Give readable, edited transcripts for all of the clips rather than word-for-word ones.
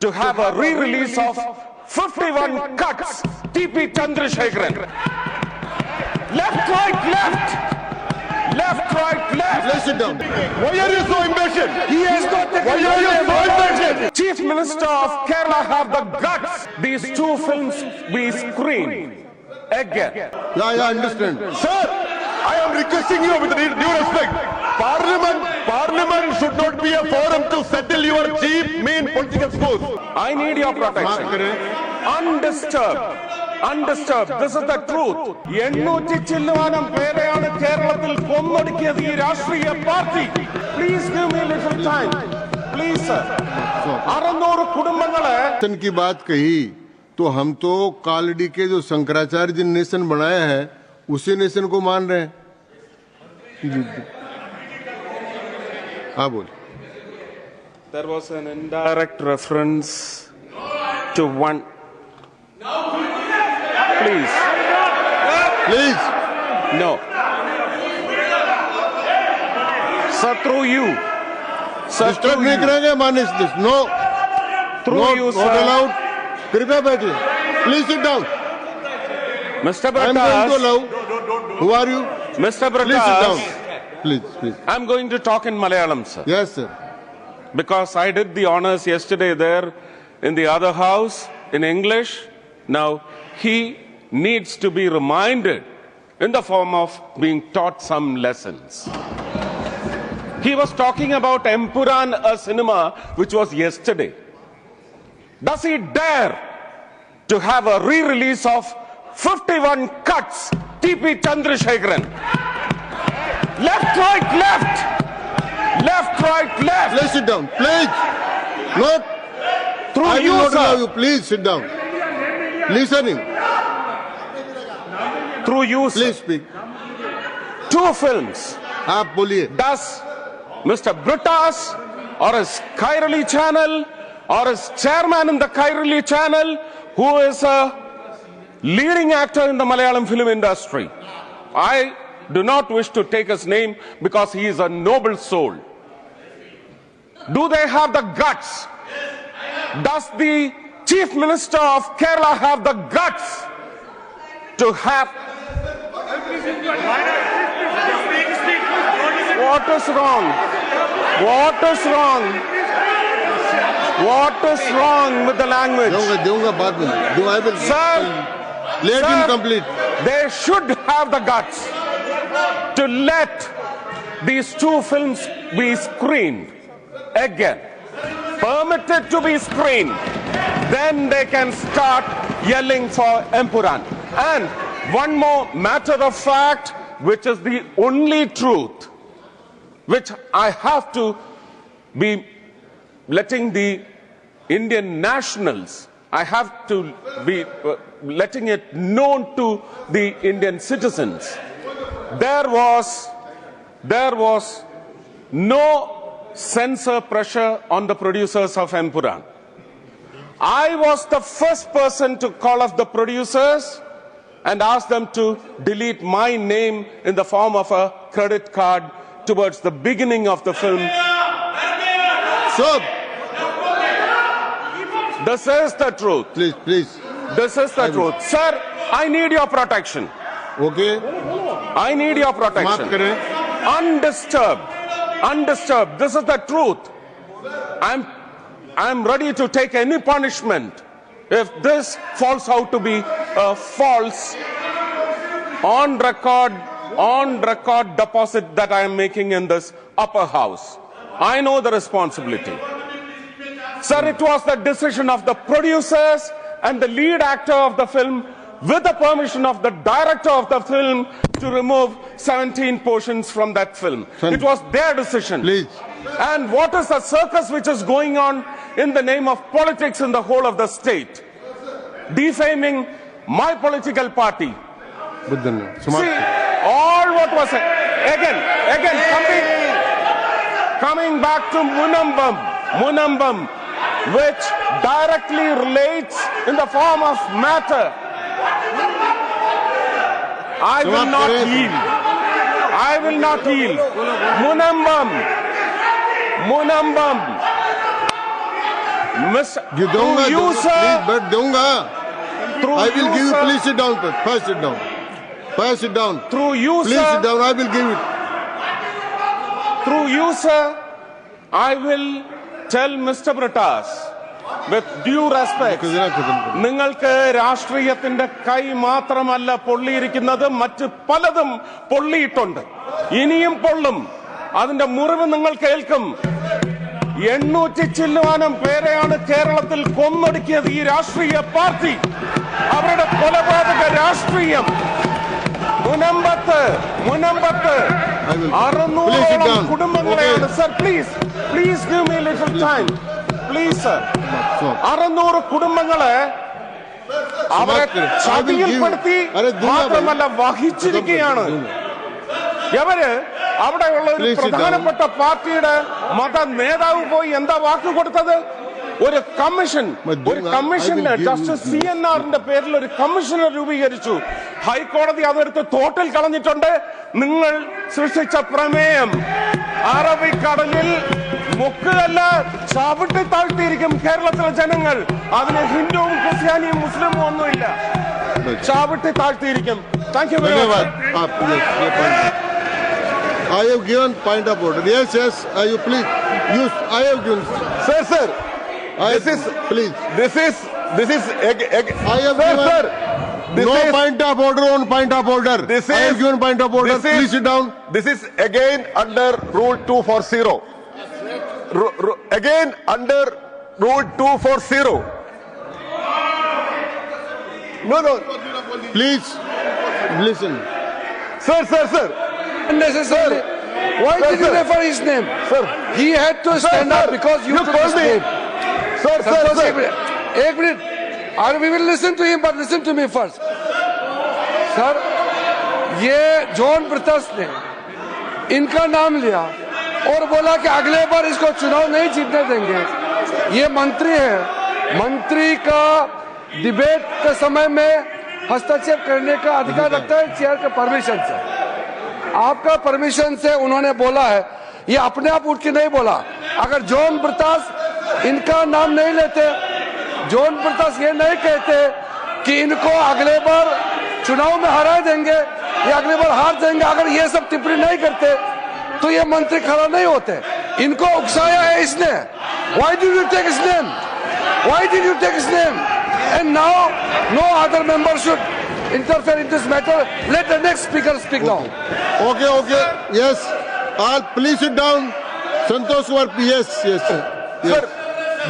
to have a re-release of 51 cuts, T.P. Chandrasekharan. Left, right, left. Left, right, left. Let's sit down. Why are you so impatient? He has got the... Why are you so impatient? Chief Minister of Kerala have the guts. These two films we screen again. Yeah, I understand. Sir, I am requesting you with due respect. Parliament should not be a forum to settle your cheap, mean political scores. I need your माफ protection. करें. Undisturbed. Undisturbed. This is the truth. 800 ചില്ലുവാനം പേരെയാണ് കേരളത്തിൽ കൊന്നൊടുക്കിയത് ഈ രാഷ്ട്രീയ party. Please give me a little time. Please, sir. 600 കുടുംബങ്ങളെ nation की बात कही तो हम तो कालडी के जो शंकराचार्य जी ने नेशन बनाया है उसी नेशन को मान रहे हैं. हाँ बोल. There was an indirect reference to one. Please. Please. No. Sir, through you. Sir, disturb through नहीं you. करेंगे मानिस this. No. Through you, not sir. Allowed. कृपया बैठिए. Please sit down. Mr. I am going to Prakash. Allow. Who are you? Mr. Please sit down. Prakash. Please. I'm going to talk in Malayalam, sir. Yes sir. Because I did the honors yesterday there in the other house in English. Now, he needs to be reminded in the form of being taught some lessons. He was talking about Empuran, a cinema which was yesterday. Does he dare to have a re-release of 51 cuts, T.P. Chandrasekharan? Left, right, left. Left, right, left. Please sit down. Please. Not. Through I you, will not allow sir. you. Please sit down. Listening. Through you, sir. Please speak. Two films. आप बोलिए. Does Mr. Britas or his Kairali channel or his chairman in the Kairali channel, who is a leading actor in the Malayalam film industry, I do not wish to take his name because he is a noble soul. Do they have the guts? Does the Chief Minister of Kerala have the guts to have... What is wrong? What is wrong? What is wrong with the language? दूंगा बाद में. Do I will. Sir, Let sir, him complete. They should have the guts to let these two films be screened again. Permitted to be screened. Then they can start yelling for Empuran. And one more matter of fact, which is the only truth, which I have to be letting the Indian nationals, I have to be letting it known to the Indian citizens. There was no censor pressure on the producers of Empuran. I was the first person to call up the producers and ask them to delete my name in the form of a credit card towards the beginning of the film. Stop. This is the truth. Please, please. This is the truth. Sir, I need your protection. Okay. I need your माफ protection. करें. Undisturbed. Undisturbed. This is the truth. I'm ready to take any punishment if this falls out to be a false on record deposit that I am making in this upper house. I know the responsibility. Sir, it was the decision of the producers and the lead actor of the film, with the permission of the director of the film, to remove 17 portions from that film. Son, it was their decision. Please. And what is the circus which is going on in the name of politics in the whole of the state? Defaming my political party. Buddhan. See, all what was it? Again, coming back to Munambam, which directly relates in the form of matter. I will not yield. I will not yield. Munambam. ये दूंगा, you, sir. But दूंगा. Through I will you, give you. sir. Please sit down. First sit down. First sit down. Through you, Please sir. sit down. I will give it. Through you, sir, I will tell Mr. Britas, with due respect, നിങ്ങൾക്ക് രാഷ്ട്രീയത്തിന്റെ കൈ മാത്രമല്ല പൊള്ളിയിരിക്കുന്നത്, മറ്റ് പലതും പൊള്ളിയിട്ടുണ്ട്, ഇനിയും പൊള്ളും. അതിന്റെ മുറിവ് നിങ്ങൾ കേൾക്കും. 800 ചില്ലുവാനം പേരെയാണ് കേരളത്തിൽ കൊന്നൊടുക്കിയത് ഈ രാഷ്ട്രീയ പാർട്ടി. അവരുടെ കൊലപാതക രാഷ്ട്രീയം മുനമ്പത്ത് 600 കുടുംബങ്ങളെയാണ്. Sir please give me little time please sir. 600 കുടുംബങ്ങളെ അവരെ ചതിയിൽപ്പെടുത്തി മാത്രമല്ല വഹിച്ചിരിക്കുകയാണ്. ഇവര് അവിടെയുള്ള ഒരു പ്രധാനപ്പെട്ട പാർട്ടിയുടെ മത നേതാവ് പോയി എന്താ വാക്ക് കൊടുത്തത്? ഒരു കമ്മീഷന് ജസ്റ്റിസ് CNRന്റെ പേരിൽ ഒരു കമ്മീഷനെ രൂപീകരിച്ചു. ഹൈക്കോടതി അതെടുത്ത് തോട്ടിൽ കളഞ്ഞിട്ടുണ്ട്. നിങ്ങൾ സൃഷ്ടിച്ച പ്രമേയം അറബിക്കടലിൽ മുക്കുകല്ല, ചവിട്ടി താഴ്ത്തിയിരിക്കും കേരളത്തിലെ ജനങ്ങൾ. അതിന് ഹിന്ദുവും ക്രിസ്ത്യാനിയും മുസ്ലിമും ഒന്നുമില്ല, ചവിട്ടി താഴ്ത്തിയിരിക്കും. Thank you very much. I have given point of order. Yes. You please use. I have given. Sir. Please. This is. I have given. Sir. No point of order on point of order. I have given point of order. Please sit down. This is again under Rule 240. Again under Rule 240. No. Please listen. Sir. Unnecessarily. Why did you refer his name? Sir. He had to stand up because you took his name. Sir. एक minute. We will listen to him, but listen to me first. Sir, ये John Brittas ने इनका नाम लिया और बोला कि अगले बार इसको चुनाव नहीं जीतने देंगे. ये मंत्री है, मंत्री का डिबेट के समय में हस्तक्षेप करने का अधिकार रखता है चेयर के परमिशन से. आपका परमिशन से उन्होंने बोला है, ये अपने आप उठ के नहीं बोला. अगर जॉन ब्रिटास इनका नाम नहीं लेते, जॉन ब्रिटास ये नहीं कहते कि इनको अगले बार चुनाव में हरा देंगे या अगले बार हार जाएंगे, अगर ये सब टिप्पणी नहीं करते तो ये मंत्री खड़ा नहीं होते. इनको उकसाया है इसने. Why did you take his name? And now no other member should interfere in this matter. Let the next speaker speak now. Okay. Yes. All please sit down. Santosh Kumar. Yes. Sir,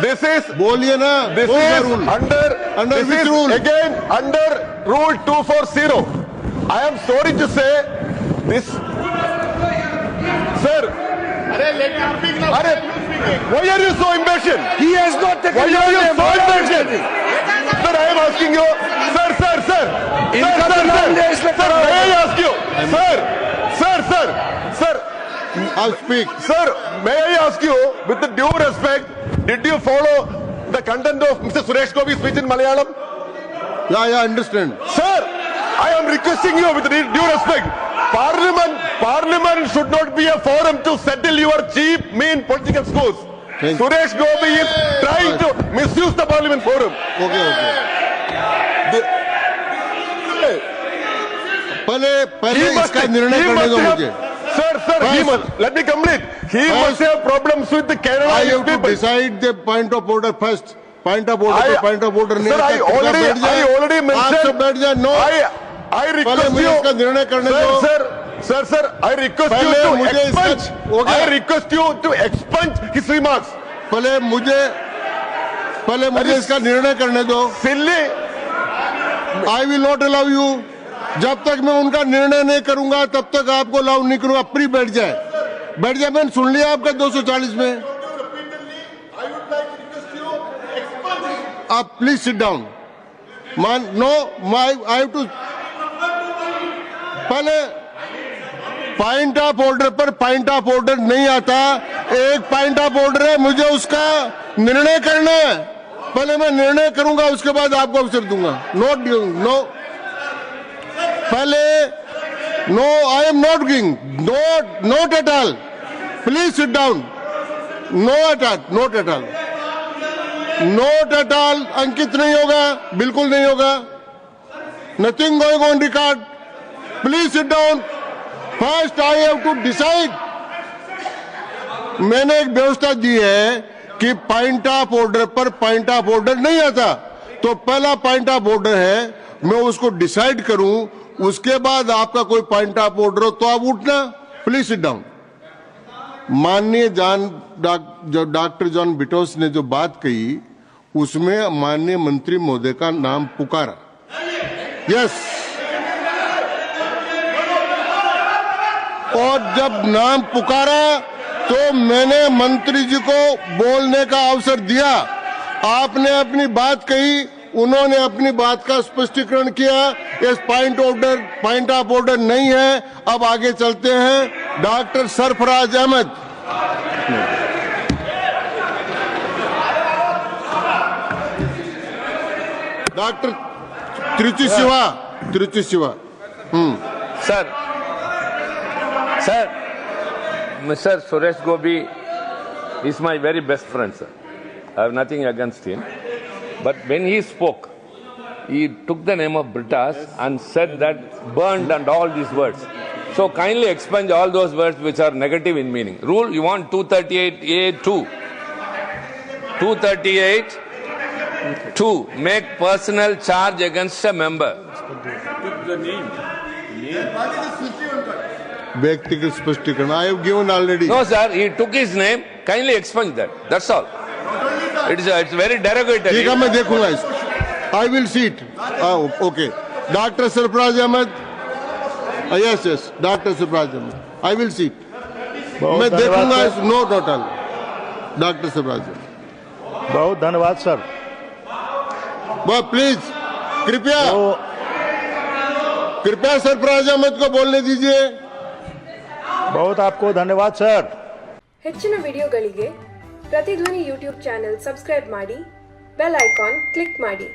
this is. बोलिए ना. This What is rule? under Which is rule? Again under Rule 240. I am sorry to say this. Sir. Why are you so impatient? He has not taken Why your are you name. so Why are you impatient? taking? Sir, I am asking you. Sir. इनका तो नाम लिया इसलिए Sir, खड़ा may I हो. ask you? Sir. I'll speak. Sir, may I ask you, with the due respect, did you follow the content of Mr. Suresh Gopi's speech in Malayalam? Yeah, understand. Sir, I am requesting you with due respect. Parliament should not be a forum to settle your cheap, mean political scores. Suresh Gopi is trying to misuse the Parliament forum. Okay. पहले इसका निर्णय करने दो मुझे. Sir, he must. Let me complete. He must have problems with the Kerala I have to people. decide the point of order first. Point of order नहीं. Sir, I already mentioned. आप सब बैठ जाए. No. I request पहले मुझे इसका निर्णय करने दो. Sir, I request you to expunge. I request you to expunge his remarks. पहले मुझे इसका निर्णय करने दो. Silly. I will not allow you. जब तक मैं उनका निर्णय नहीं करूंगा तब तक आपको अलाउ नहीं करूंगा. प्री बैठ जाए. मैंने सुन लिया आपका 240 में. आप please sit down. I have to. पहले पॉइंट ऑफ ऑर्डर पर पॉइंट ऑफ ऑर्डर नहीं आता. एक पॉइंट ऑफ ऑर्डर है, मुझे उसका निर्णय करना है. पहले मैं निर्णय करूंगा, उसके बाद आपको अवसर दूंगा. नो पहले no. I am not giving. Not at all. Please sit down. Not at all. Not at all अंकित नहीं होगा, बिल्कुल नहीं होगा. Nothing going on record. Please sit down. First I have to decide. मैंने एक व्यवस्था दी है कि पॉइंट ऑफ ऑर्डर पर पॉइंट ऑफ ऑर्डर नहीं आता, तो पहला पॉइंट ऑफ ऑर्डर है, मैं उसको डिसाइड करूं, उसके बाद आपका कोई पॉइंट ऑफ ऑर्डर हो तो आप उठना. Please sit down. माननीय डॉक्टर जॉन बिटोस ने जो बात कही उसमें माननीय मंत्री महोदय का नाम पुकारा. यस. और जब नाम पुकारा तो मैंने मंत्री जी को बोलने का अवसर दिया. आपने अपनी बात कही, उन्होंने अपनी बात का स्पष्टीकरण किया. इस पॉइंट ऑफ ऑर्डर नहीं है. अब आगे चलते हैं. Doctor Sarfaraz Ahmed. Doctor Trichy Siva. Sir, Mr. Suresh Gopi is my very best friend, sir. I have nothing against him. But when he spoke, he took the name of Britas and said that burned and all these words. So kindly expunge all those words which are negative in meaning. Rule, you want 238A2. 238(2) make personal charge against a member. व्यक्तिगत स्पष्टीकरण I have given already. No, sir, he took his name. Kindly expunge that. That's all. It's very derogatory. ठीक है, मैं देखूंगा इसको. I will see it. Okay. Doctor Sarfaraz Ahmed. Yes. Doctor Sarfaraz Ahmed. I will see it. मैं देखूंगा. No total. Doctor Sarfaraz Ahmed. बहुत धन्यवाद sir. Please कृपया सरफराज अहमद को बोलने दीजिए. बहुत आपको धन्यवाद सर. ಹೆಚ್ಚಿನ ವಿಡಿಯೋಗಳಿಗೆ ಪ್ರತಿಧ್ವನಿ ಯೂಟ್ಯೂಬ್ ಚಾನೆಲ್ ಸಬ್ಸ್ಕ್ರೈಬ್ ಮಾಡಿ, ಬೆಲ್ ಐಕಾನ್ ಕ್ಲಿಕ್ ಮಾಡಿ.